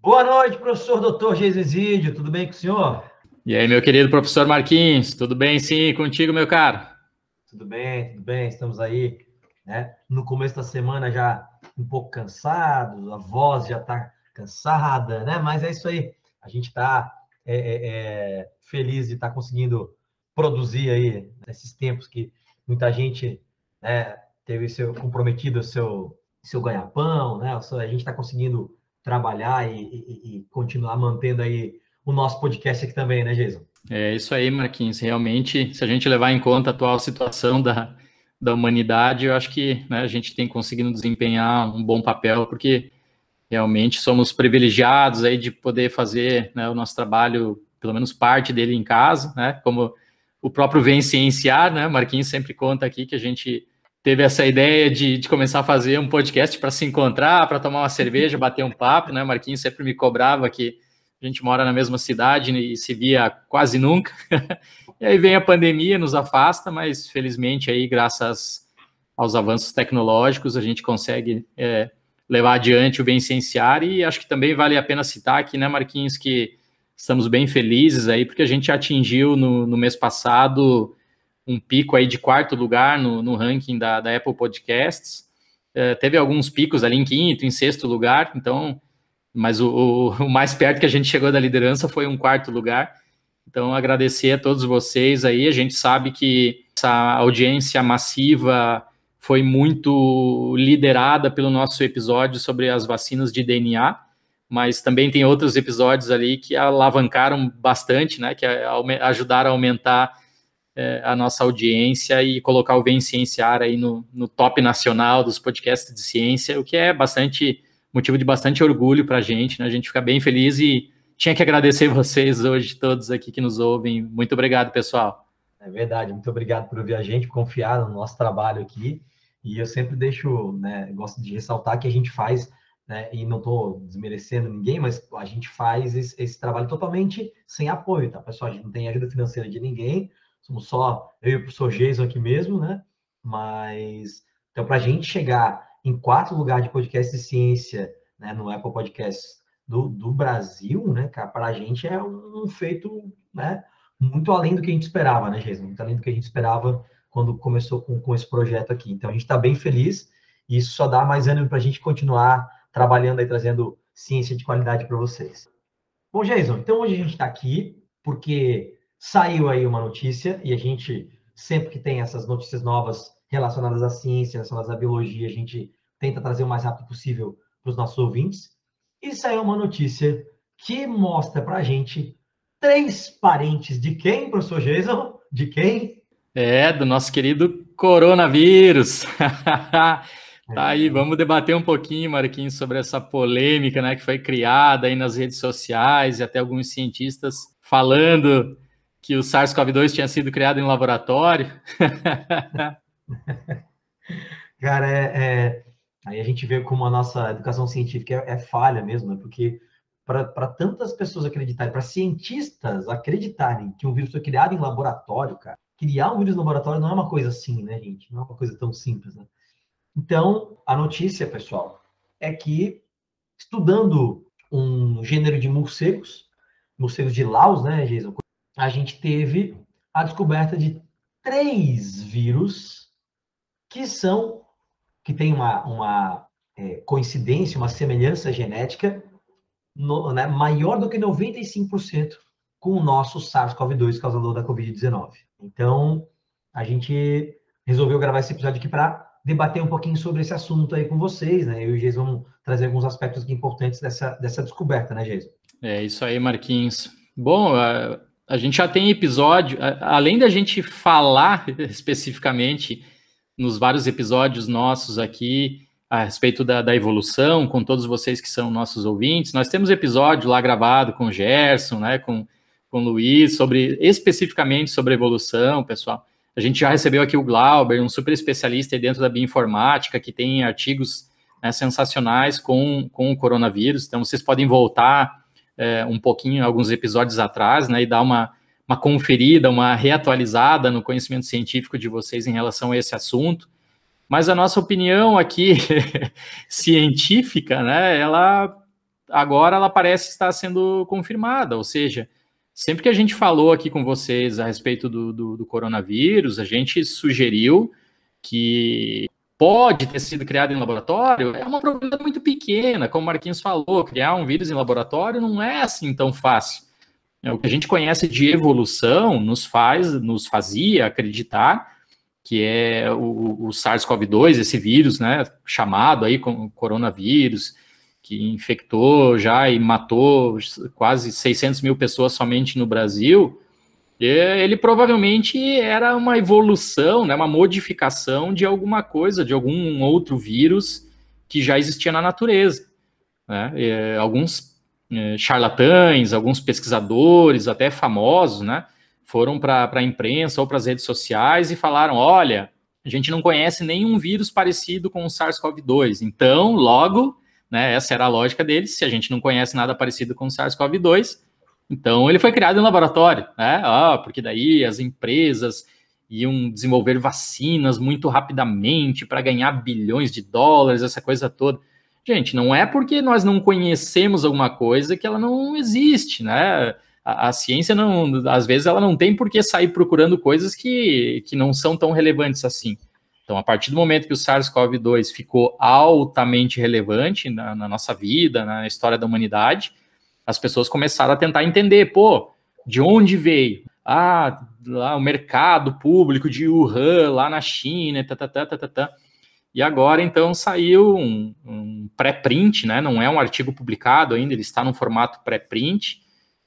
Boa noite, professor Dr. Geisídio, tudo bem com o senhor? E aí, meu querido professor Marquinhos, tudo bem sim contigo, meu caro? Tudo bem, estamos aí, né? No começo da semana já um pouco cansados, a voz já está cansada, né? Mas é isso aí, a gente está feliz de estar conseguindo produzir aí nesses tempos que muita gente, né, teve comprometido o seu ganha-pão, né? A gente está conseguindo trabalhar e continuar mantendo aí o nosso podcast aqui também, né, Jason? É isso aí, Marquinhos. Realmente, se a gente levar em conta a atual situação da humanidade, eu acho que, né, a gente tem conseguido desempenhar um bom papel, porque realmente somos privilegiados aí de poder fazer, né, o nosso trabalho, pelo menos parte dele em casa, né? Como o próprio Vem Cienciar, né? Marquinhos sempre conta aqui que a gente teve essa ideia de começar a fazer um podcast para se encontrar, para tomar uma cerveja, bater um papo, né? Marquinhos sempre me cobrava que a gente mora na mesma cidade e se via quase nunca. E aí vem a pandemia, nos afasta, mas felizmente aí, graças aos avanços tecnológicos, a gente consegue levar adiante o Vem Cienciar, e acho que também vale a pena citar aqui, né, Marquinhos, que estamos bem felizes aí, porque a gente atingiu no mês passado um pico aí de 4º lugar no ranking da Apple Podcasts. Teve alguns picos ali em 5º, em 6º lugar, então, mas o mais perto que a gente chegou da liderança foi um 4º lugar. Então, agradecer a todos vocês aí. A gente sabe que essa audiência massiva foi muito liderada pelo nosso episódio sobre as vacinas de DNA, mas também tem outros episódios ali que alavancaram bastante, né, que ajudaram a aumentar a nossa audiência e colocar o Vem Cienciar aí no top nacional dos podcasts de ciência, o que é bastante motivo de bastante orgulho para a gente, né? A gente fica bem feliz e tinha que agradecer vocês hoje, todos aqui que nos ouvem. Muito obrigado, pessoal. É verdade, muito obrigado por ouvir a gente, por confiar no nosso trabalho aqui. E eu sempre deixo, né, gosto de ressaltar que a gente faz, né, e não estou desmerecendo ninguém, mas a gente faz esse trabalho totalmente sem apoio, tá, pessoal? A gente não tem ajuda financeira de ninguém, somos só eu e o professor Jason aqui mesmo, né? Mas, então, para a gente chegar em 4º lugar de podcast de ciência, né, no Apple Podcasts do Brasil, né, cara, para a gente é um feito, né? Muito além do que a gente esperava, né, Jason? Muito além do que a gente esperava quando começou com esse projeto aqui. Então, a gente está bem feliz e isso só dá mais ânimo para a gente continuar trabalhando e trazendo ciência de qualidade para vocês. Bom, Jason, então hoje a gente está aqui porque saiu aí uma notícia e a gente, sempre que tem essas notícias novas relacionadas à ciência, relacionadas à biologia, a gente tenta trazer o mais rápido possível para os nossos ouvintes. E saiu uma notícia que mostra para a gente 3 parentes de quem, professor Jason? De quem? Do nosso querido coronavírus. Tá aí, vamos debater um pouquinho, Marquinhos, sobre essa polêmica, né, que foi criada aí nas redes sociais e até alguns cientistas falando que o SARS-CoV-2 tinha sido criado em laboratório. Cara, aí a gente vê como a nossa educação científica é falha mesmo, né? Porque para tantas pessoas acreditarem, para cientistas acreditarem que um vírus foi criado em laboratório, cara, criar um vírus em laboratório não é uma coisa assim, né, gente? Não é uma coisa tão simples, né? Então, a notícia, pessoal, é que estudando um gênero de morcegos, morcegos de Laos, né, Jason? A gente teve a descoberta de 3 vírus que são que tem uma coincidência, uma semelhança genética né, maior do que 95% com o nosso SARS-CoV-2, causador da Covid-19. Então, a gente resolveu gravar esse episódio aqui para debater um pouquinho sobre esse assunto aí com vocês, né? Eu e o Jason vamos trazer alguns aspectos importantes dessa descoberta, né, Jason? É isso aí, Marquinhos. Bom, a gente já tem episódio, além da gente falar especificamente nos vários episódios nossos aqui a respeito da evolução, com todos vocês que são nossos ouvintes, nós temos episódio lá gravado com o Gerson, né, com o Luiz, especificamente sobre evolução, pessoal. A gente já recebeu aqui o Glauber, um super especialista aí dentro da bioinformática, que tem artigos, né, sensacionais com o coronavírus. Então, vocês podem voltar um pouquinho, alguns episódios atrás, né, e dar uma conferida, uma reatualizada no conhecimento científico de vocês em relação a esse assunto. Mas a nossa opinião aqui científica, né, ela agora ela parece estar sendo confirmada, ou seja, sempre que a gente falou aqui com vocês a respeito do coronavírus, a gente sugeriu que pode ter sido criado em laboratório, é uma probabilidade muito pequena, como o Marquinhos falou, criar um vírus em laboratório não é assim tão fácil. O que a gente conhece de evolução nos fazia acreditar que é o SARS-CoV-2, esse vírus, né, chamado aí como coronavírus, que infectou já e matou quase 600 mil pessoas somente no Brasil, ele provavelmente era uma evolução, né, uma modificação de alguma coisa, de algum outro vírus que já existia na natureza. Né? Alguns charlatães, alguns pesquisadores, até famosos, né, foram para a imprensa ou para as redes sociais e falaram, olha, a gente não conhece nenhum vírus parecido com o SARS-CoV-2, então, logo, né, essa era a lógica deles, se a gente não conhece nada parecido com o SARS-CoV-2, então ele foi criado em laboratório, né, porque daí as empresas iam desenvolver vacinas muito rapidamente para ganhar bilhões de dólares, essa coisa toda. Gente, não é porque nós não conhecemos alguma coisa que ela não existe, né? A ciência, não, às vezes, ela não tem por que sair procurando coisas que não são tão relevantes assim. Então, a partir do momento que o SARS-CoV-2 ficou altamente relevante na nossa vida, na história da humanidade, as pessoas começaram a tentar entender, pô, de onde veio? Lá o mercado público de Wuhan, lá na China, E agora, então, saiu um pré-print, né? Não é um artigo publicado ainda, ele está no formato pré-print,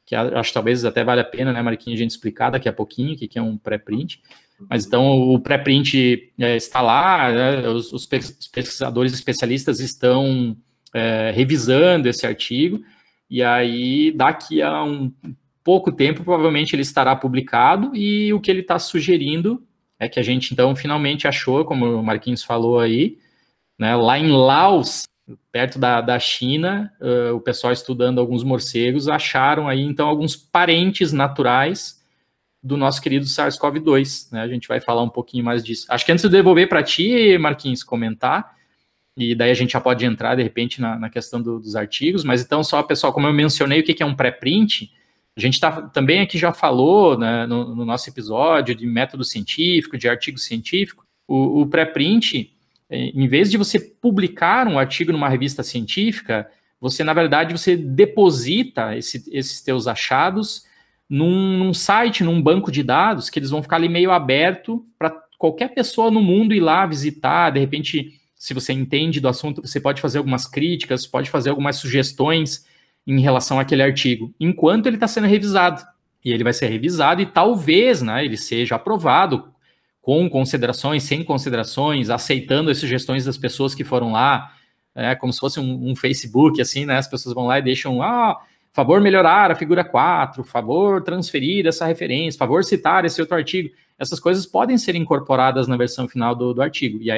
que acho que talvez até vale a pena, né, Marquinhos, a gente explicar daqui a pouquinho o que é um pré-print. Mas então o pré-print está lá, né, os pesquisadores especialistas estão revisando esse artigo, e aí daqui a um pouco tempo provavelmente ele estará publicado, e o que ele está sugerindo é que a gente então finalmente achou, como o Marquinhos falou aí, né, lá em Laos, perto da China, o pessoal estudando alguns morcegos acharam aí então alguns parentes naturais do nosso querido SARS-CoV-2, né? A gente vai falar um pouquinho mais disso. Acho que antes de devolver para ti, Marquinhos, comentar, e daí a gente já pode entrar, de repente, na questão dos artigos, mas então, só, pessoal, como eu mencionei o que é um pré-print, a gente também aqui já falou, né, no nosso episódio de método científico, de artigo científico, o pré-print, em vez de você publicar um artigo numa revista científica, você, na verdade, você deposita esses teus achados num site, num banco de dados, que eles vão ficar ali meio aberto para qualquer pessoa no mundo ir lá visitar. De repente, se você entende do assunto, você pode fazer algumas críticas, pode fazer algumas sugestões em relação àquele artigo, enquanto ele está sendo revisado. E ele vai ser revisado e talvez, né, ele seja aprovado com considerações, sem considerações, aceitando as sugestões das pessoas que foram lá, como se fosse um Facebook, assim, né, as pessoas vão lá e deixam, favor melhorar a figura 4, favor transferir essa referência, favor citar esse outro artigo. Essas coisas podem ser incorporadas na versão final do artigo. E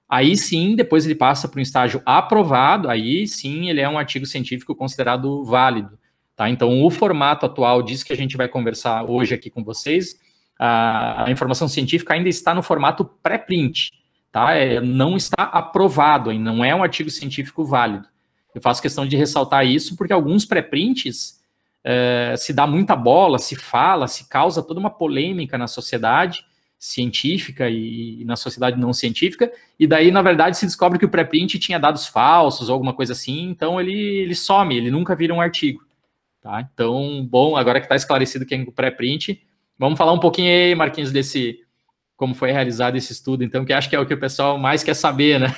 aí sim, depois ele passa para um estágio aprovado, aí sim ele é um artigo científico considerado válido. Tá? Então, o formato atual disso que a gente vai conversar hoje aqui com vocês, a informação científica ainda está no formato pré-print. Tá? Não está aprovado, não é um artigo científico válido. Eu faço questão de ressaltar isso porque alguns pré-prints se dá muita bola, se fala, se causa toda uma polêmica na sociedade científica e na sociedade não científica, e daí, na verdade, se descobre que o pré-print tinha dados falsos ou alguma coisa assim, então ele some, ele nunca vira um artigo. Tá? Então, bom, agora que está esclarecido quem é o pré-print, vamos falar um pouquinho aí, Marquinhos, como foi realizado esse estudo, então, que acho que é o que o pessoal mais quer saber, né?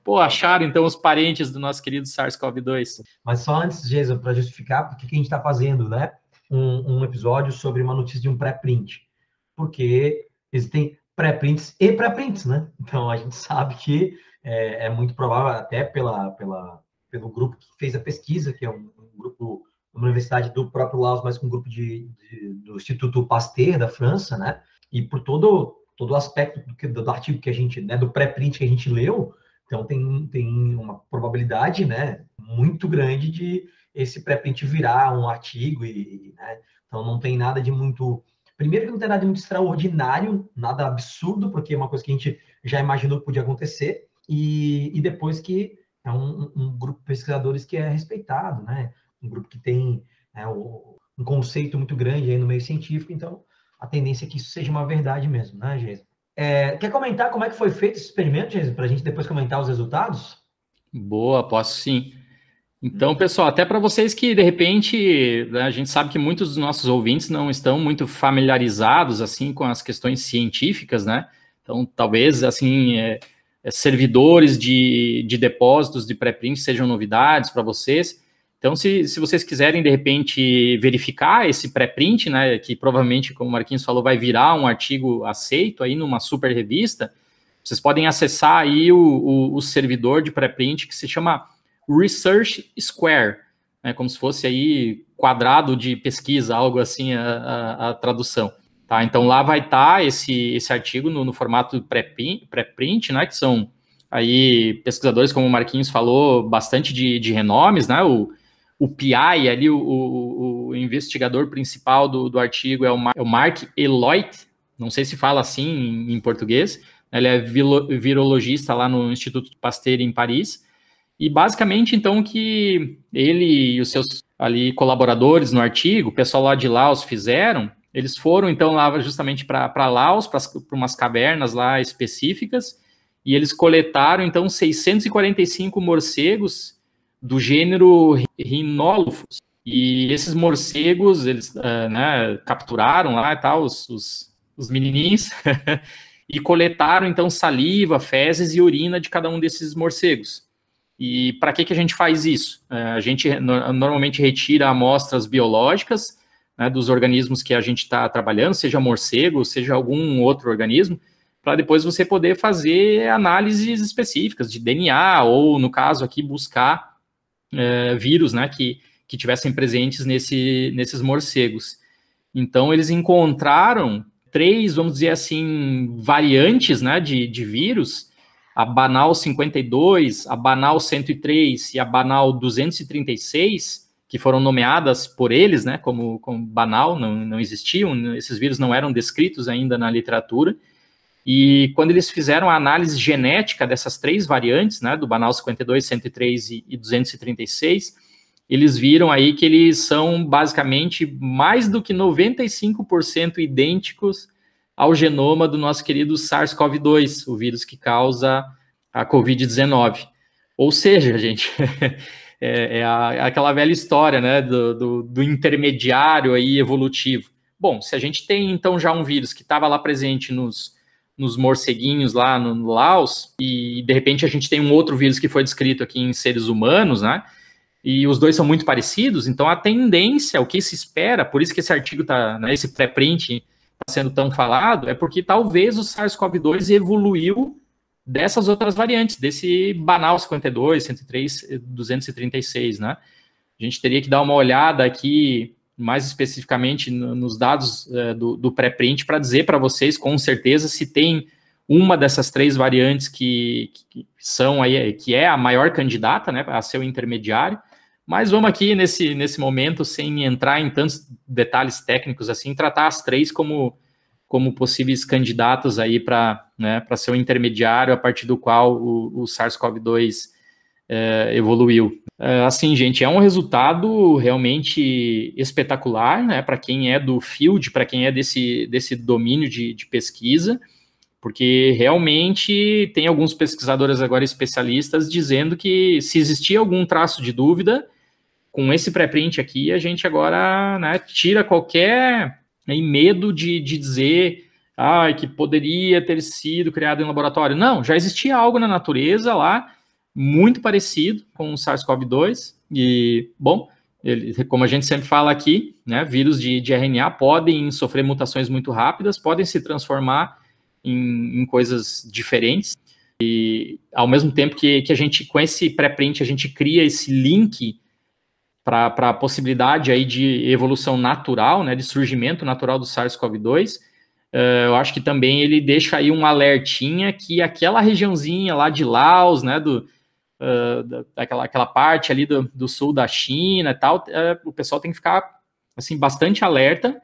Pô, acharam, então, os parentes do nosso querido SARS-CoV-2. Mas só antes, Jason, para justificar por que a gente está fazendo, né, um episódio sobre uma notícia de um pré-print. Porque existem pré-prints e pré-prints, né? Então, a gente sabe que é muito provável, até pelo grupo que fez a pesquisa, que é um grupo, uma universidade do próprio Laos, mas com um grupo do Instituto Pasteur da França, né? E por todo o aspecto do artigo que a gente, né, do pré-print que a gente leu, então tem uma probabilidade, né, muito grande de esse pré-print virar um artigo, né, então não tem nada de muito... Primeiro que não tem nada de muito extraordinário, nada absurdo, porque é uma coisa que a gente já imaginou que podia acontecer, e depois que é um grupo de pesquisadores que é respeitado, né? Um grupo que tem um conceito muito grande aí no meio científico, então a tendência é que isso seja uma verdade mesmo, né, Geisa? Quer comentar como é que foi feito esse experimento, Geisa, para a gente depois comentar os resultados? Boa, posso sim. Então, pessoal, até para vocês que, de repente, né, a gente sabe que muitos dos nossos ouvintes não estão muito familiarizados, assim, com as questões científicas, né? Então, talvez, assim, servidores de depósitos de pré-print sejam novidades para vocês. Então, se vocês quiserem, de repente, verificar esse pré-print, né, que provavelmente, como o Marquinhos falou, vai virar um artigo aceito aí numa super revista, vocês podem acessar aí o servidor de pré-print que se chama Research Square, né, como se fosse aí quadrado de pesquisa, algo assim a tradução. Tá? Então lá vai estar esse artigo no formato pré-print, né, que são aí pesquisadores, como o Marquinhos falou, bastante de renomes, né, o PI ali, o investigador principal do artigo é o Mark Eloit, não sei se fala assim em português, ele é virologista lá no Instituto Pasteur em Paris. E basicamente, então, que ele e os seus ali colaboradores no artigo, o pessoal lá de Laos fizeram, eles foram então lá justamente para Laos, para umas cavernas lá específicas, e eles coletaram então 645 morcegos do gênero Rhinolophus. E esses morcegos, eles né, capturaram lá e tal, os menininhos, e coletaram então saliva, fezes e urina de cada um desses morcegos. E para que a gente faz isso? A gente normalmente retira amostras biológicas, né, dos organismos que a gente está trabalhando, seja morcego, seja algum outro organismo, para depois você poder fazer análises específicas de DNA, ou, no caso aqui, buscar vírus, né, que tivessem presentes nesses morcegos. Então, eles encontraram 3, vamos dizer assim, variantes, né, de vírus, a Banal 52, a Banal 103 e a Banal 236, que foram nomeadas por eles, né, como Banal, não existiam, esses vírus não eram descritos ainda na literatura, e quando eles fizeram a análise genética dessas 3 variantes, né, do Banal 52, 103 e 236, eles viram aí que eles são basicamente mais do que 95% idênticos ao genoma do nosso querido SARS-CoV-2, o vírus que causa a Covid-19. Ou seja, gente, aquela velha história, né, do intermediário aí evolutivo. Bom, se a gente tem então já um vírus que estava lá presente nos morceguinhos lá no Laos, e de repente a gente tem um outro vírus que foi descrito aqui em seres humanos, né, e os dois são muito parecidos, então a tendência, o que se espera, por isso que esse artigo está, né, esse pré-print está sendo tão falado, é porque talvez o SARS-CoV-2 evoluiu dessas outras variantes, desse Banal 52, 103, 236, né? A gente teria que dar uma olhada aqui, mais especificamente nos dados do pré-print, para dizer para vocês, com certeza, se tem uma dessas 3 variantes que são aí, que é a maior candidata, né, a ser o intermediário. Mas vamos aqui, nesse momento, sem entrar em tantos detalhes técnicos assim, tratar as 3 como possíveis candidatos aí para, né, ser o intermediário a partir do qual o SARS-CoV-2 evoluiu. Assim, gente, é um resultado realmente espetacular, né, para quem é do field, para quem é desse domínio de pesquisa, porque realmente tem alguns pesquisadores agora especialistas dizendo que se existia algum traço de dúvida, com esse pré-print aqui, a gente agora, né, tira qualquer medo de dizer que poderia ter sido criado em laboratório. Não, já existia algo na natureza lá, muito parecido com o SARS-CoV-2, e, bom, como a gente sempre fala aqui, né, vírus de RNA podem sofrer mutações muito rápidas, podem se transformar em coisas diferentes, e ao mesmo tempo que a gente, com esse pré-print, a gente cria esse link para a possibilidade aí de evolução natural, né, de surgimento natural do SARS-CoV-2, eu acho que também ele deixa aí um alertinha que aquela regiãozinha lá de Laos, né, aquela parte ali do sul da China e tal, o pessoal tem que ficar, assim, bastante alerta,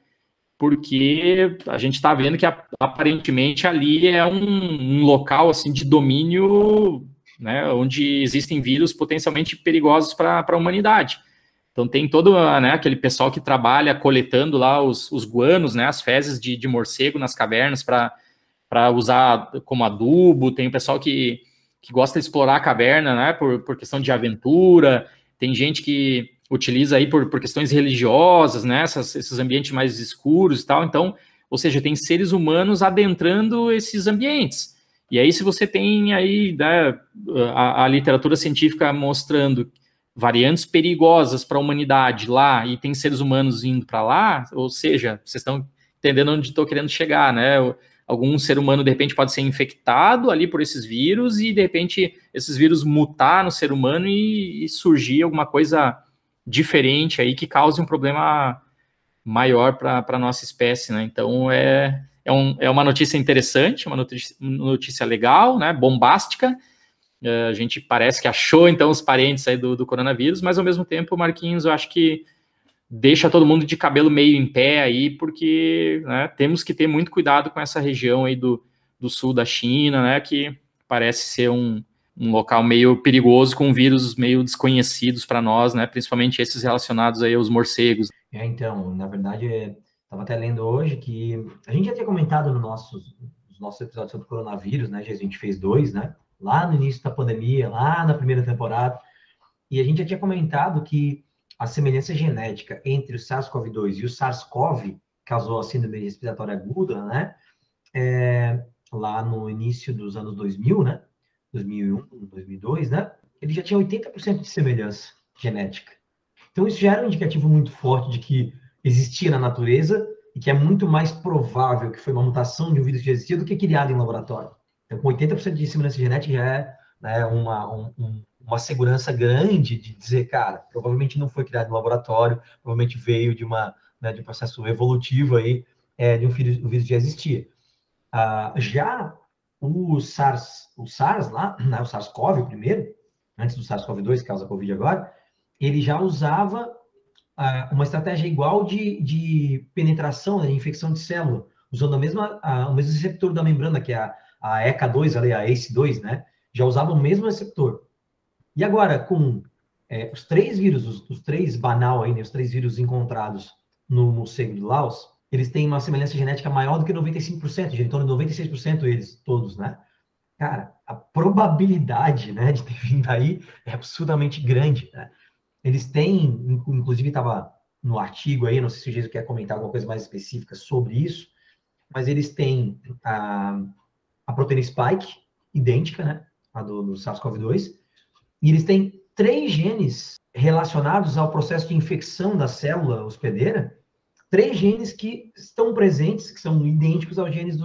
porque a gente está vendo que aparentemente ali é um local, assim, de domínio né, onde existem vírus potencialmente perigosos para a humanidade. Então tem todo, né, aquele pessoal que trabalha coletando lá os guanos, né, as fezes de morcego nas cavernas para usar como adubo. Tem o pessoal que gosta de explorar a caverna, né, por questão de aventura. Tem gente que utiliza aí por questões religiosas, né, esses ambientes mais escuros e tal. Então, ou seja, tem seres humanos adentrando esses ambientes. E aí, se você tem aí, né, a literatura científica mostrando variantes perigosas para a humanidade lá, e tem seres humanos indo para lá, ou seja, vocês estão entendendo onde estou querendo chegar, né? Algum ser humano, de repente, pode ser infectado ali por esses vírus, e, de repente, esses vírus mutar no ser humano e surgir alguma coisa diferente aí que cause um problema maior para a nossa espécie, né? Então, é uma notícia interessante, uma notícia legal, né? Bombástica. A gente parece que achou, então, os parentes aí do coronavírus, mas, ao mesmo tempo, Marquinhos, eu acho que deixa todo mundo de cabelo meio em pé aí, porque, né, temos que ter muito cuidado com essa região aí do sul da China, né, que parece ser um local meio perigoso, com vírus meio desconhecidos para nós, né, principalmente esses relacionados aí aos morcegos. Então, na verdade, estava até lendo hoje que a gente já tinha comentado nos nossos episódios sobre coronavírus, né, a gente fez 2, né, lá no início da pandemia, lá na primeira temporada, e a gente já tinha comentado que a semelhança genética entre o SARS-CoV-2 e o SARS-CoV causou a síndrome respiratória aguda, né? Lá no início dos anos 2000, né? 2001, 2002, né? Ele já tinha 80% de semelhança genética. Então, isso já era um indicativo muito forte de que existia na natureza e que é muito mais provável que foi uma mutação de um vírus que já existia do que criado em laboratório. Então, com 80% de semelhança genética já é, né, uma segurança grande de dizer, cara, provavelmente não foi criado no laboratório, provavelmente veio de um processo evolutivo aí, de um vírus que já existia. Já o SARS lá, né, o SARS-CoV, o primeiro, antes do SARS-CoV-2, que causa Covid agora, ele já usava uma estratégia igual de penetração, né, de infecção de célula, usando o mesmo receptor da membrana, que é a ECA2, a ACE2, né? Já usava o mesmo receptor. E agora, com os 3 vírus, os 3 banal aí, né, os 3 vírus encontrados no morcego do Laos, eles têm uma semelhança genética maior do que 95%, em torno de 96% eles todos, né? Cara, a probabilidade, né, de ter vindo aí é absurdamente grande, né? Eles têm, inclusive estava no artigo aí, não sei se o Jesus quer comentar alguma coisa mais específica sobre isso, mas eles têm a proteína spike, idêntica, né, a do SARS-CoV-2, e eles têm 3 genes relacionados ao processo de infecção da célula hospedeira, 3 genes que estão presentes, que são idênticos aos genes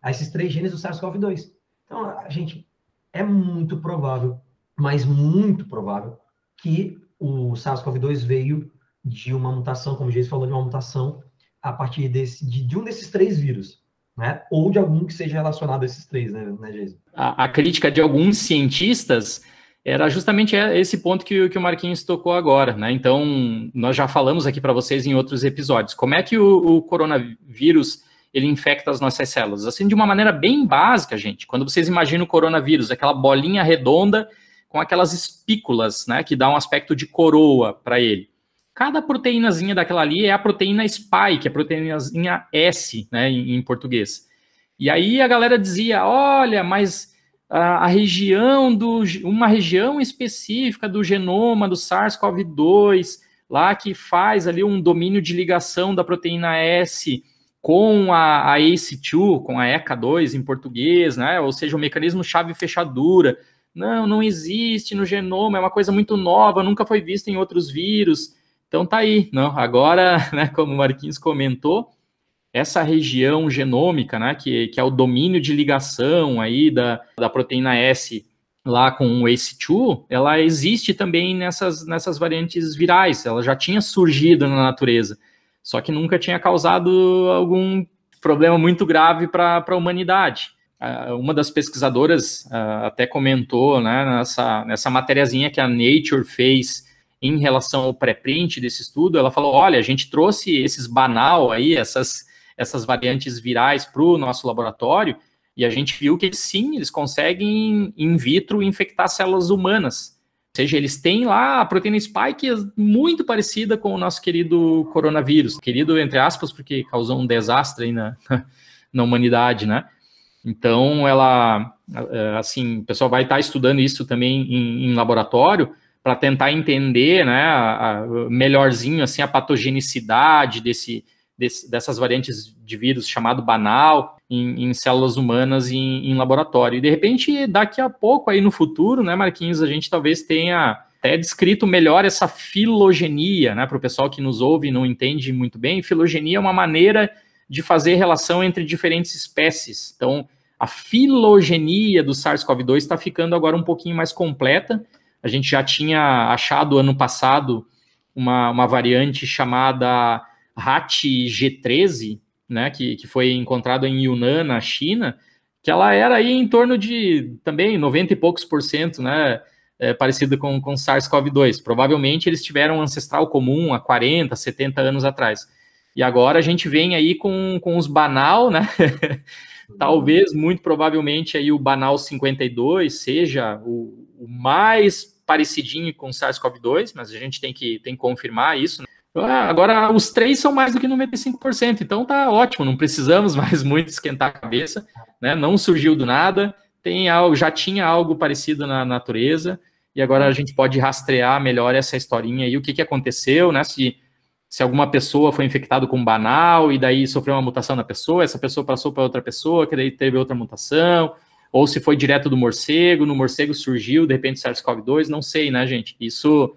a esses 3 genes do SARS-CoV-2. Então, gente, é muito provável, mas muito provável, que o SARS-CoV-2 veio de uma mutação, como o Jesus falou, de uma mutação a partir de um desses 3 vírus, né? Ou de algum que seja relacionado a esses 3, né, Jesus? A crítica de alguns cientistas era justamente esse ponto que o Marquinhos tocou agora, né? Então, nós já falamos aqui para vocês em outros episódios. Como é que o coronavírus ele infecta as nossas células? Assim, de uma maneira bem básica, gente. Quando vocês imaginam o coronavírus, aquela bolinha redonda com aquelas espículas, né, que dá um aspecto de coroa para ele. Cada proteínazinha daquela ali é a proteína spike, a proteínazinha S, né, em português. E aí a galera dizia, olha, mas uma região específica do genoma do SARS-CoV-2, lá que faz ali um domínio de ligação da proteína S com a ACE2, com a ECA2 em português, né? Ou seja, o mecanismo chave-fechadura. Não existe no genoma, é uma coisa muito nova, nunca foi vista em outros vírus. Então tá aí, não? Agora, né, como o Marquinhos comentou, essa região genômica, né, que é o domínio de ligação aí da proteína S lá com o ACE2, ela existe também nessas variantes virais, ela já tinha surgido na natureza, só que nunca tinha causado algum problema muito grave para a humanidade. Uma das pesquisadoras até comentou, né, nessa matériazinha que a Nature fez em relação ao pré-print desse estudo, ela falou, olha, a gente trouxe esses banal aí, essas variantes virais para o nosso laboratório, E a gente viu que sim, eles conseguem in vitro infectar células humanas. Ou seja, eles têm lá a proteína spike muito parecida com o nosso querido coronavírus. Querido, entre aspas, porque causou um desastre aí na humanidade, né? Então, ela, assim, o pessoal vai estar estudando isso também em laboratório para tentar entender, né, melhorzinho, assim, a patogenicidade dessas variantes de vírus chamado banal em células humanas em laboratório. E, de repente, daqui a pouco, aí no futuro, né, Marquinhos, a gente talvez tenha até descrito melhor essa filogenia, né, para o pessoal que nos ouve e não entende muito bem. Filogenia é uma maneira de fazer relação entre diferentes espécies. Então, a filogenia do SARS-CoV-2 está ficando agora um pouquinho mais completa. A gente já tinha achado ano passado uma variante chamada HAT-G13, né, que foi encontrada em Yunnan, na China, que ela era aí em torno de também 90 e poucos %, né, parecida com SARS-CoV-2. Provavelmente eles tiveram um ancestral comum há 40, 70 anos atrás. E agora a gente vem aí com os banal, né? Talvez, muito provavelmente, aí o banal 52 seja o mais parecidinho com SARS-CoV-2, mas a gente tem que confirmar isso, né? Agora, os três são mais do que 95%, então tá ótimo, não precisamos mais muito esquentar a cabeça, né? Não surgiu do nada, já tinha algo parecido na natureza, e agora a gente pode rastrear melhor essa historinha aí, o que aconteceu, né? Se alguma pessoa foi infectada com banal e daí sofreu uma mutação na pessoa, essa pessoa passou para outra pessoa, que daí teve outra mutação, ou se foi direto do morcego, no morcego surgiu, de repente, SARS-CoV-2, não sei, né, gente? Isso,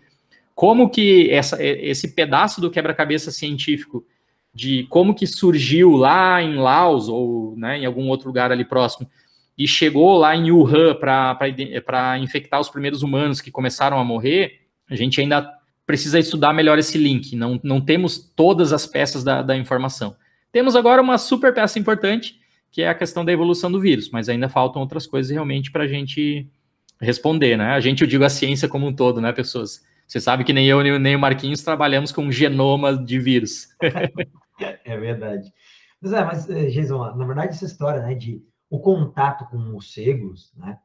como que esse pedaço do quebra-cabeça científico de como que surgiu lá em Laos, ou, né, em algum outro lugar ali próximo, e chegou lá em Wuhan para infectar os primeiros humanos que começaram a morrer, a gente ainda precisa estudar melhor esse link, não temos todas as peças da informação. Temos agora uma super peça importante, que é a questão da evolução do vírus, mas ainda faltam outras coisas realmente para a gente responder, né? Eu digo a ciência como um todo, né, pessoas? Você sabe que nem eu, nem o Marquinhos trabalhamos com genoma de vírus. É verdade. Mas Jason, na verdade, essa história, né, de o contato com morcegos, né,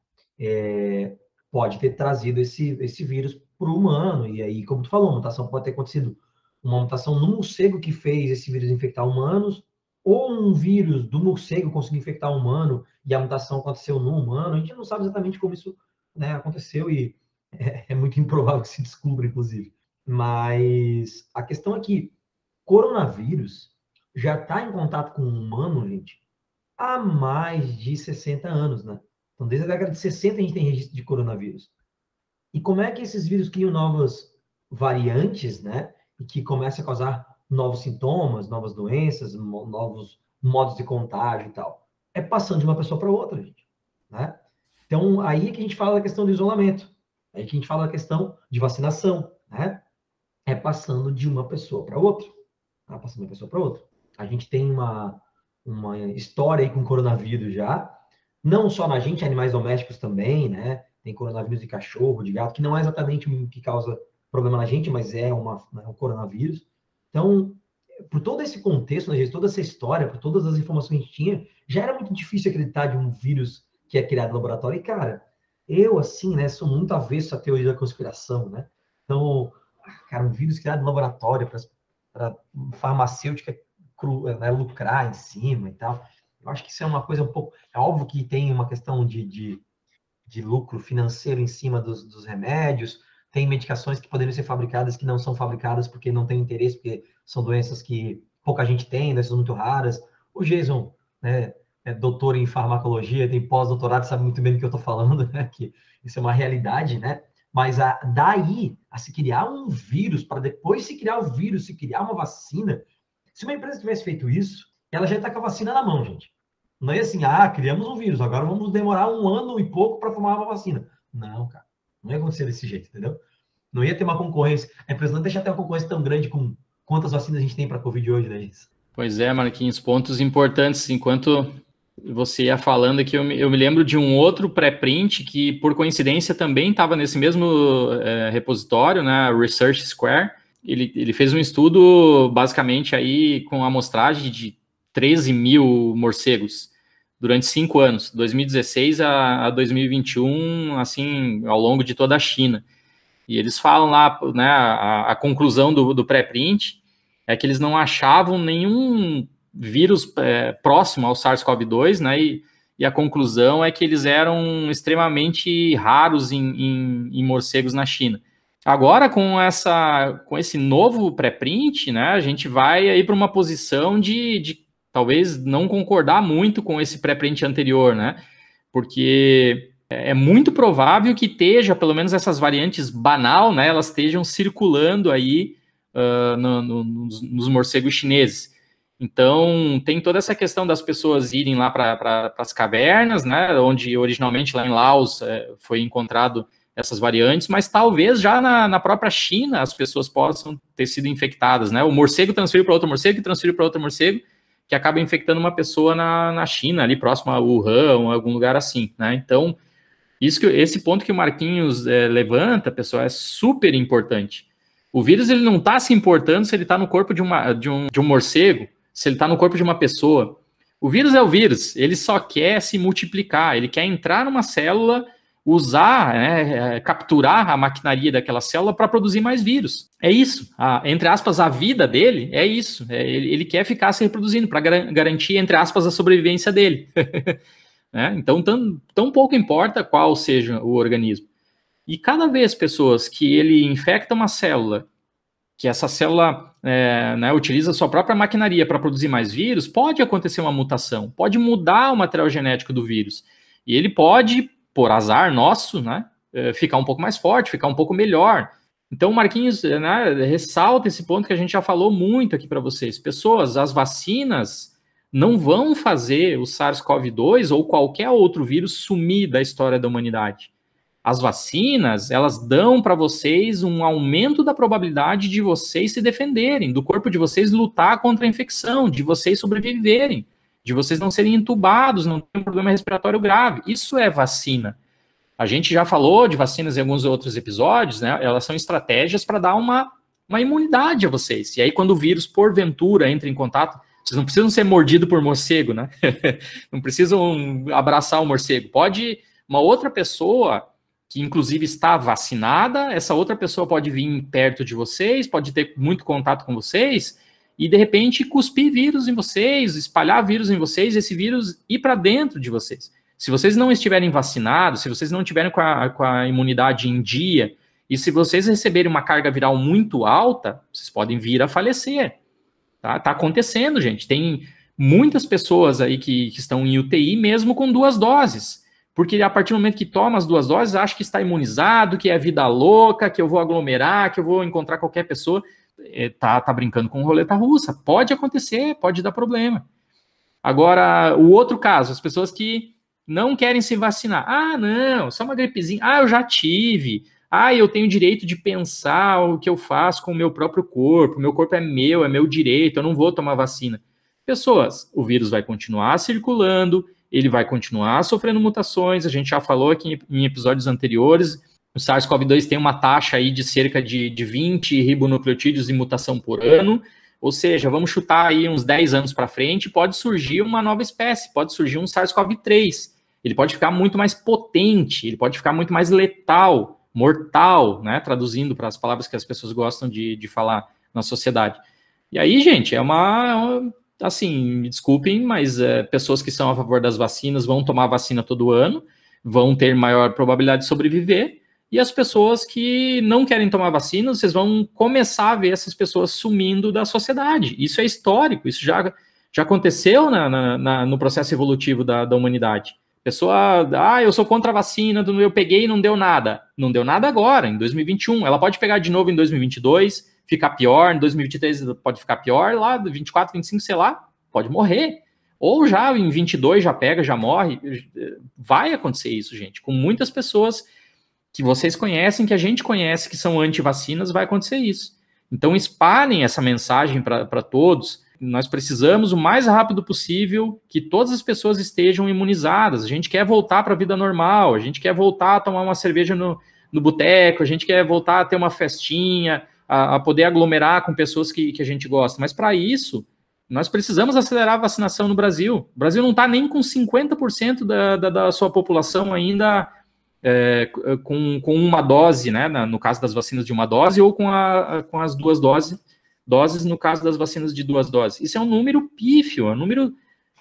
pode ter trazido esse vírus para o humano, e aí, como tu falou, a mutação pode ter acontecido uma mutação no morcego que fez esse vírus infectar humanos, ou um vírus do morcego conseguiu infectar humano e a mutação aconteceu no humano. A gente não sabe exatamente como isso, né, aconteceu e é muito improvável que se descubra, inclusive. Mas a questão é que coronavírus já está em contato com o humano, gente, há mais de 60 anos, né? Então, desde a década de 60 a gente tem registro de coronavírus. E como é que esses vírus criam novas variantes, né? E que começam a causar novos sintomas, novas doenças, novos modos de contágio e tal? É passando de uma pessoa para outra, gente, né? Então, aí é que a gente fala da questão do isolamento. Aí que a gente fala da questão de vacinação, né? É passando de uma pessoa para outra. Tá? Passando de uma pessoa para outra. A gente tem uma história aí com coronavírus já, não só na gente, animais domésticos também, né? Tem coronavírus de cachorro, de gato, que não é exatamente o que causa problema na gente, mas é um coronavírus. Então, por todo esse contexto, né, toda essa história, por todas as informações que a gente tinha, já era muito difícil acreditar de um vírus que é criado no laboratório. E, cara, eu, assim, né, sou muito avesso à teoria da conspiração, né? Então, cara, um vírus criado no laboratório para farmacêutica né, lucrar em cima e tal. Eu acho que isso é uma coisa um pouco... É óbvio que tem uma questão de lucro financeiro em cima dos remédios, tem medicações que poderiam ser fabricadas que não são fabricadas porque não tem interesse, porque são doenças que pouca gente tem, doenças muito raras. O Jason, né, é doutor em farmacologia, tem pós-doutorado, sabe muito bem do que eu estou falando, né, que isso é uma realidade, né? Mas daí a se criar um vírus, para depois se criar o vírus, se criar uma vacina, se uma empresa tivesse feito isso, ela já está com a vacina na mão, gente. Não é assim, criamos um vírus, agora vamos demorar 1 ano e pouco para formar uma vacina. Não, cara. Não ia acontecer desse jeito, entendeu? Não ia ter uma concorrência. A empresa não deixa ter uma concorrência tão grande com quantas vacinas a gente tem para a Covid hoje, né, isso? Pois é, Marquinhos, pontos importantes. Enquanto você ia falando aqui, eu me lembro de um outro pré-print que, por coincidência, também estava nesse mesmo repositório, né, Research Square. Ele fez um estudo, basicamente, aí com amostragem de 13 mil morcegos. durante 5 anos, 2016 a 2021, assim, ao longo de toda a China. E eles falam lá, né, a conclusão do pré-print é que eles não achavam nenhum vírus próximo ao SARS-CoV-2, né, e a conclusão é que eles eram extremamente raros em morcegos na China. Agora, com esse novo pré-print, né, a gente vai aí para uma posição de talvez não concordar muito com esse pré-print anterior, né, porque é muito provável que esteja, pelo menos essas variantes banal, né, elas estejam circulando aí nos morcegos chineses. Então, tem toda essa questão das pessoas irem lá para as cavernas, né, onde originalmente lá em Laos foi encontrado essas variantes, mas talvez já na própria China as pessoas possam ter sido infectadas, né? O morcego transferiu para outro morcego, que transferiu para outro morcego, que acaba infectando uma pessoa na China, ali próximo a Wuhan, ou algum lugar assim, né? Então, esse ponto que o Marquinhos levanta, pessoal, é super importante. O vírus ele não está se importando se ele está no corpo de um morcego, se ele está no corpo de uma pessoa. O vírus é o vírus, ele só quer se multiplicar, ele quer entrar numa célula, usar, capturar a maquinaria daquela célula para produzir mais vírus. É isso. Entre aspas, a vida dele é isso. Ele quer ficar se reproduzindo para garantir, entre aspas, a sobrevivência dele. Então, tão pouco importa qual seja o organismo. E cada vez, pessoas, que ele infecta uma célula, que essa célula utiliza a sua própria maquinaria para produzir mais vírus, pode acontecer uma mutação, pode mudar o material genético do vírus. E ele pode, por azar nosso, né, ficar um pouco mais forte, ficar um pouco melhor. Então, o Marquinhos ressalta esse ponto que a gente já falou muito aqui para vocês. Pessoas, as vacinas não vão fazer o SARS-CoV-2 ou qualquer outro vírus sumir da história da humanidade. As vacinas, elas dão para vocês um aumento da probabilidade de vocês se defenderem, do corpo de vocês lutar contra a infecção, de vocês sobreviverem, de vocês não serem entubados, não terem um problema respiratório grave. Isso é vacina. A gente já falou de vacinas em alguns outros episódios, né? Elas são estratégias para dar uma imunidade a vocês. E aí, quando o vírus, porventura, entra em contato, vocês não precisam ser mordidos por morcego, né? Não precisam abraçar o morcego. Pode uma outra pessoa que inclusive está vacinada, essa outra pessoa pode vir perto de vocês, pode ter muito contato com vocês, e de repente cuspir vírus em vocês, espalhar vírus em vocês, esse vírus ir para dentro de vocês. Se vocês não estiverem vacinados, se vocês não estiverem com a imunidade em dia, e se vocês receberem uma carga viral muito alta, vocês podem vir a falecer. Tá acontecendo, gente. Tem muitas pessoas aí que estão em UTI mesmo com 2 doses. Porque a partir do momento que toma as 2 doses, acha que está imunizado, que é vida louca, que eu vou aglomerar, que eu vou encontrar qualquer pessoa. Tá brincando com roleta russa. Pode acontecer, pode dar problema. Agora, o outro caso, as pessoas que não querem se vacinar. Ah, não, só uma gripezinha. Ah, eu já tive. Ah, eu tenho o direito de pensar o que eu faço com o meu próprio corpo. Meu corpo é meu direito, eu não vou tomar vacina. Pessoas, o vírus vai continuar circulando, ele vai continuar sofrendo mutações, a gente já falou aqui em episódios anteriores, o SARS-CoV-2 tem uma taxa aí de cerca de 20 ribonucleotídeos em mutação por ano, ou seja, vamos chutar aí uns 10 anos para frente, pode surgir uma nova espécie, pode surgir um SARS-CoV-3, ele pode ficar muito mais potente, ele pode ficar muito mais letal, mortal, né, traduzindo para as palavras que as pessoas gostam de falar na sociedade. E aí, gente, assim, me desculpem, mas pessoas que são a favor das vacinas vão tomar vacina todo ano, vão ter maior probabilidade de sobreviver, e as pessoas que não querem tomar vacina, vocês vão começar a ver essas pessoas sumindo da sociedade. Isso é histórico, isso já aconteceu no processo evolutivo da humanidade. Pessoa, eu sou contra a vacina, eu peguei e não deu nada. Não deu nada agora, em 2021. Ela pode pegar de novo em 2022, ficar pior, em 2023 pode ficar pior, lá 24, 25, sei lá, pode morrer. Ou já em 22 já pega, já morre. Vai acontecer isso, gente. Com muitas pessoas que vocês conhecem, que a gente conhece, que são anti-vacinas, vai acontecer isso. Então espalhem essa mensagem para todos. Nós precisamos o mais rápido possível que todas as pessoas estejam imunizadas. A gente quer voltar para a vida normal, a gente quer voltar a tomar uma cerveja no boteco, a gente quer voltar a ter uma festinha, a poder aglomerar com pessoas que a gente gosta. Mas para isso, Nós precisamos acelerar a vacinação no Brasil. O Brasil não está nem com 50% da sua população ainda com uma dose, né? No caso das vacinas de uma dose, ou com as duas doses no caso das vacinas de 2 doses. Isso é um número pífio, é um número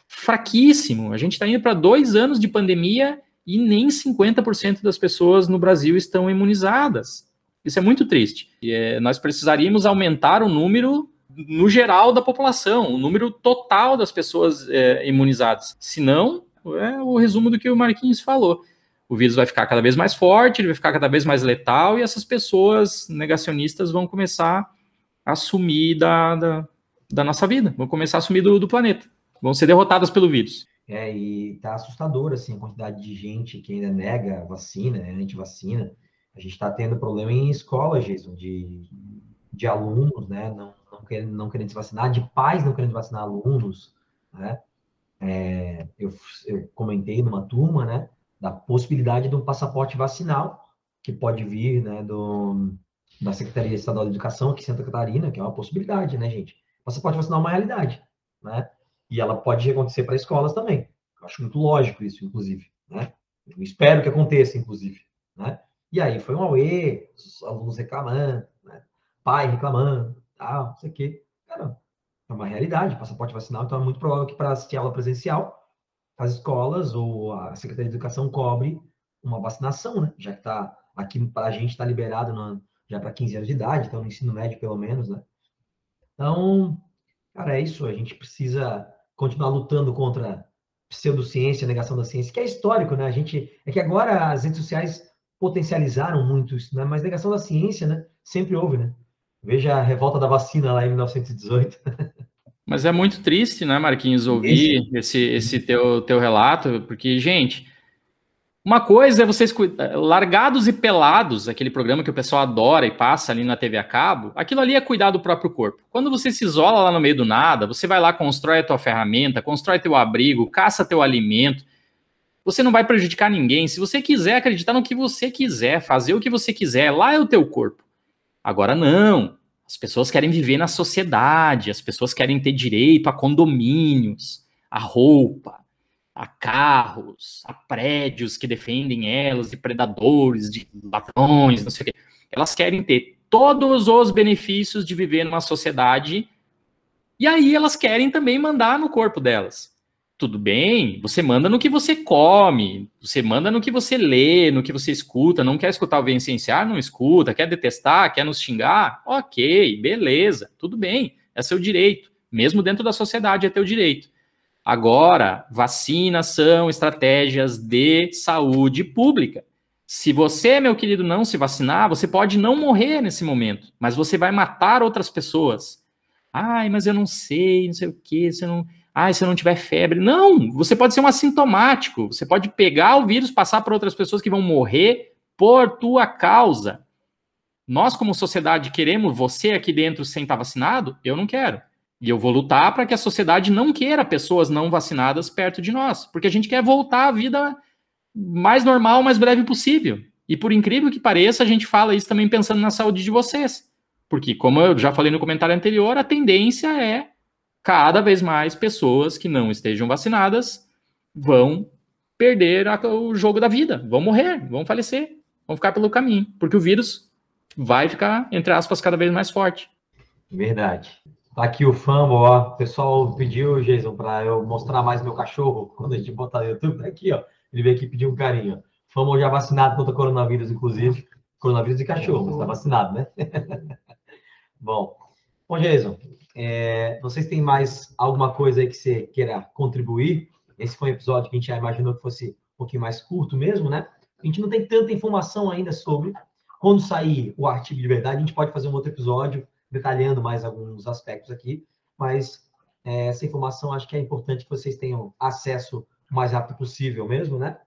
fraquíssimo. A gente está indo para 2 anos de pandemia e nem 50% das pessoas no Brasil estão imunizadas. Isso é muito triste. Nós precisaríamos aumentar o número no geral da população, o número total das pessoas imunizadas. Senão, é o resumo do que o Marquinhos falou. O vírus vai ficar cada vez mais forte, ele vai ficar cada vez mais letal, e essas pessoas negacionistas vão começar a sumir da nossa vida, vão começar a sumir do planeta, vão ser derrotadas pelo vírus. E tá assustador, assim, a quantidade de gente que ainda nega a vacina, anti-vacina. A gente está tendo problema em escolas, Jason, de alunos, né, não querendo se vacinar, de pais não querendo vacinar alunos, né. Eu comentei numa turma, né, da possibilidade de um passaporte vacinal, que pode vir, né, da Secretaria Estadual de Educação aqui em Santa Catarina, que é uma possibilidade, né, gente. Passaporte vacinal é uma realidade, né, e ela pode acontecer para escolas também. Eu acho muito lógico isso, inclusive, né. Eu espero que aconteça, inclusive, né. E aí foi um auê, os alunos reclamando, né, pai reclamando, não sei o quê. Cara, é uma realidade, passaporte vacinal, então é muito provável que para assistir aula presencial, as escolas ou a Secretaria de Educação cobre uma vacinação, né? Já que tá aqui para a gente está liberado já para 15 anos de idade, então no ensino médio pelo menos, né? Então, cara, é isso. A gente precisa continuar lutando contra pseudociência, negação da ciência, que é histórico, né? É que agora as redes sociais potencializaram muito isso, né? Mas negação da ciência, né? Sempre houve, né? Veja a revolta da vacina lá em 1918. Mas é muito triste, né, Marquinhos, ouvir esse teu relato, porque, gente, uma coisa é vocês Largados e Pelados, aquele programa que o pessoal adora e passa ali na TV a cabo, aquilo ali é cuidar do próprio corpo. Quando você se isola lá no meio do nada, você vai lá, constrói a tua ferramenta, constrói teu abrigo, caça teu alimento, você não vai prejudicar ninguém. Se você quiser acreditar no que você quiser, fazer o que você quiser, lá é o teu corpo. Agora não. As pessoas querem viver na sociedade, as pessoas querem ter direito a condomínios, a roupa, a carros, a prédios que defendem elas de predadores, de ladrões, não sei o quê. Elas querem ter todos os benefícios de viver numa sociedade, e aí elas querem também mandar no corpo delas. Tudo bem, você manda no que você come, você manda no que você lê, no que você escuta, não quer escutar o Vicenciar, não escuta, quer detestar, quer nos xingar, ok, beleza, tudo bem, é seu direito, mesmo dentro da sociedade é teu direito. Agora, vacinas são estratégias de saúde pública. Se você, meu querido, não se vacinar, você pode não morrer nesse momento, mas você vai matar outras pessoas. Ai, mas eu não sei o quê, se eu não tiver febre. Não, você pode ser um assintomático. Você pode pegar o vírus, passar para outras pessoas que vão morrer por tua causa. Nós, como sociedade, queremos você aqui dentro sem estar vacinado? Eu não quero. E eu vou lutar para que a sociedade não queira pessoas não vacinadas perto de nós. Porque a gente quer voltar à vida mais normal, mais breve possível. E por incrível que pareça, a gente fala isso também pensando na saúde de vocês. Porque, como eu já falei no comentário anterior, a tendência é cada vez mais pessoas que não estejam vacinadas vão perder o jogo da vida, vão morrer, vão falecer, vão ficar pelo caminho, porque o vírus vai ficar, entre aspas, cada vez mais forte. Verdade. Tá aqui o Fumble, ó. O pessoal pediu, Jason, para eu mostrar mais meu cachorro quando a gente botar no YouTube. Tá aqui, ó. Ele veio aqui pedir um carinho. Fumble já vacinado contra o coronavírus, inclusive. Coronavírus de cachorro, mas tá vacinado, né? Bom, Jason, não sei se tem mais alguma coisa aí que você queira contribuir. Esse foi um episódio que a gente já imaginou que fosse um pouquinho mais curto mesmo, né? A gente não tem tanta informação ainda sobre. Quando sair o artigo de verdade, a gente pode fazer um outro episódio detalhando mais alguns aspectos aqui, mas essa informação acho que é importante que vocês tenham acesso o mais rápido possível mesmo, né?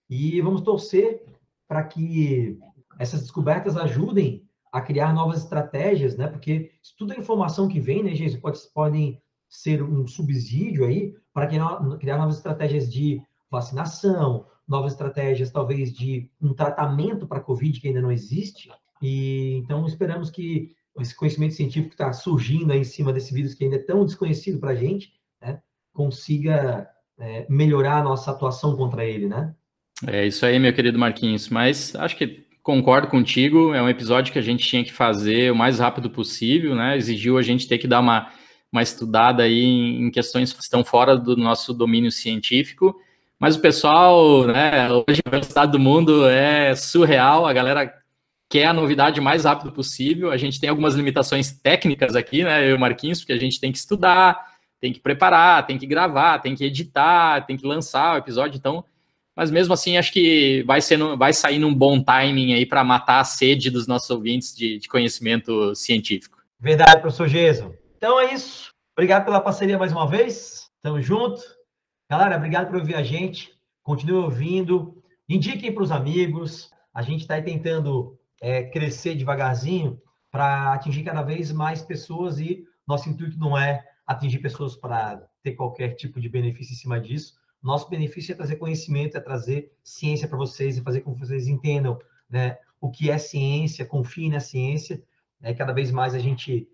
E vamos torcer para que essas descobertas ajudem a criar novas estratégias, né? Porque isso tudo é informação que vem, né, gente? Podem ser um subsídio aí para criar novas estratégias de vacinação, novas estratégias, talvez, de um tratamento para a Covid que ainda não existe. E então esperamos que esse conhecimento científico que está surgindo aí em cima desse vírus que ainda é tão desconhecido para a gente, né, consiga melhorar a nossa atuação contra ele, né? É isso aí, meu querido Marquinhos. Mas acho que concordo contigo. É um episódio que a gente tinha que fazer o mais rápido possível, né? Exigiu a gente ter que dar uma estudada aí em questões que estão fora do nosso domínio científico. Mas o pessoal, né? Hoje a velocidade do mundo é surreal. A galera quer a novidade o mais rápido possível. A gente tem algumas limitações técnicas aqui, né? Eu e o Marquinhos, porque a gente tem que estudar, tem que preparar, tem que gravar, tem que editar, tem que lançar o episódio. Então, mas mesmo assim, acho que vai sair num bom timing aí para matar a sede dos nossos ouvintes de conhecimento científico. Verdade, professor Geso. Então é isso. Obrigado pela parceria mais uma vez. Tamo junto. Galera, obrigado por ouvir a gente. Continue ouvindo. Indiquem para os amigos. A gente está tentando crescer devagarzinho para atingir cada vez mais pessoas e nosso intuito não é atingir pessoas para ter qualquer tipo de benefício em cima disso. Nosso benefício é trazer conhecimento, é trazer ciência para vocês e fazer com que vocês entendam, né, o que é ciência, confiem na ciência. Cada vez mais a gente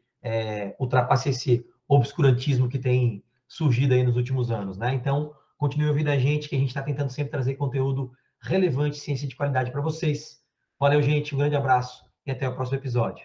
ultrapassa esse obscurantismo que tem surgido aí nos últimos anos, né? Então, continue ouvindo a gente, que a gente está tentando sempre trazer conteúdo relevante, ciência de qualidade para vocês. Valeu, gente, um grande abraço e até o próximo episódio.